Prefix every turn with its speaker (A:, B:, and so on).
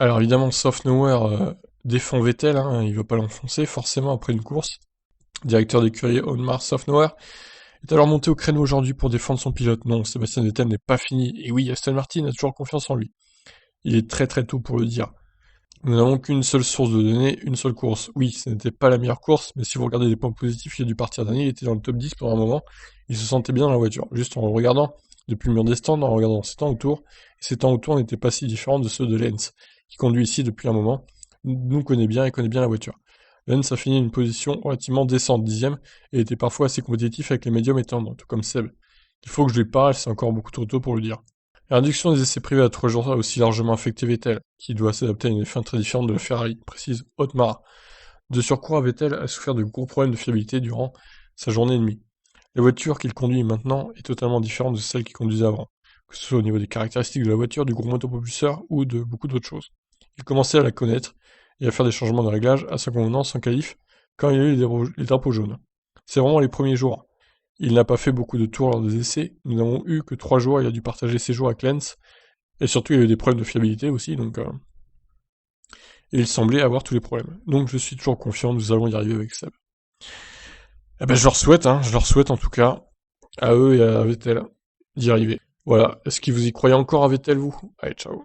A: Alors évidemment, Soft Nowhere défend Vettel, hein, il veut pas l'enfoncer forcément après une course. Directeur d'écurie Otmar Softnauer est alors monté au créneau aujourd'hui pour défendre son pilote. Non, Sébastien Vettel n'est pas fini. Et oui, Aston Martin a toujours confiance en lui. Il est très très tôt pour le dire. Nous n'avons qu'une seule source de données, une seule course. Oui, ce n'était pas la meilleure course, mais si vous regardez les points positifs, il a dû partir dernier, il était dans le top 10 pendant un moment, il se sentait bien dans la voiture, juste en le regardant depuis le mur des stands, en regardant ses temps autour, et ses temps autour n'étaient pas si différents de ceux de Lenz, qui conduit ici depuis un moment, nous connaît bien et connaît bien la voiture. Lenz a fini une position relativement décente, dixième, et était parfois assez compétitif avec les médiums et tendres, tout comme Seb. Il faut que je lui parle, c'est encore beaucoup trop tôt pour le dire. La réduction des essais privés à 3 jours a aussi largement affecté Vettel, qui doit s'adapter à une F1 très différente de la Ferrari, précise Otmar. De surcroît, Vettel a souffert de gros problèmes de fiabilité durant sa journée et demie. La voiture qu'il conduit maintenant est totalement différente de celle qu'il conduisait avant, que ce soit au niveau des caractéristiques de la voiture, du gros motopropulseur ou de beaucoup d'autres choses. Il commençait à la connaître et à faire des changements de réglage à sa convenance en qualif quand il y a eu les drapeaux jaunes. C'est vraiment les premiers jours. Il n'a pas fait beaucoup de tours lors des essais, nous n'avons eu que 3 jours, il a dû partager ses jours avec Lens, et surtout il y a eu des problèmes de fiabilité aussi, et il semblait avoir tous les problèmes. Donc je suis toujours confiant, nous allons y arriver avec Seb. Eh ben je leur souhaite, hein, je leur souhaite en tout cas, à eux et à Vettel, d'y arriver. Voilà, est-ce que vous y croyez encore à Vettel, vous? Allez, ciao.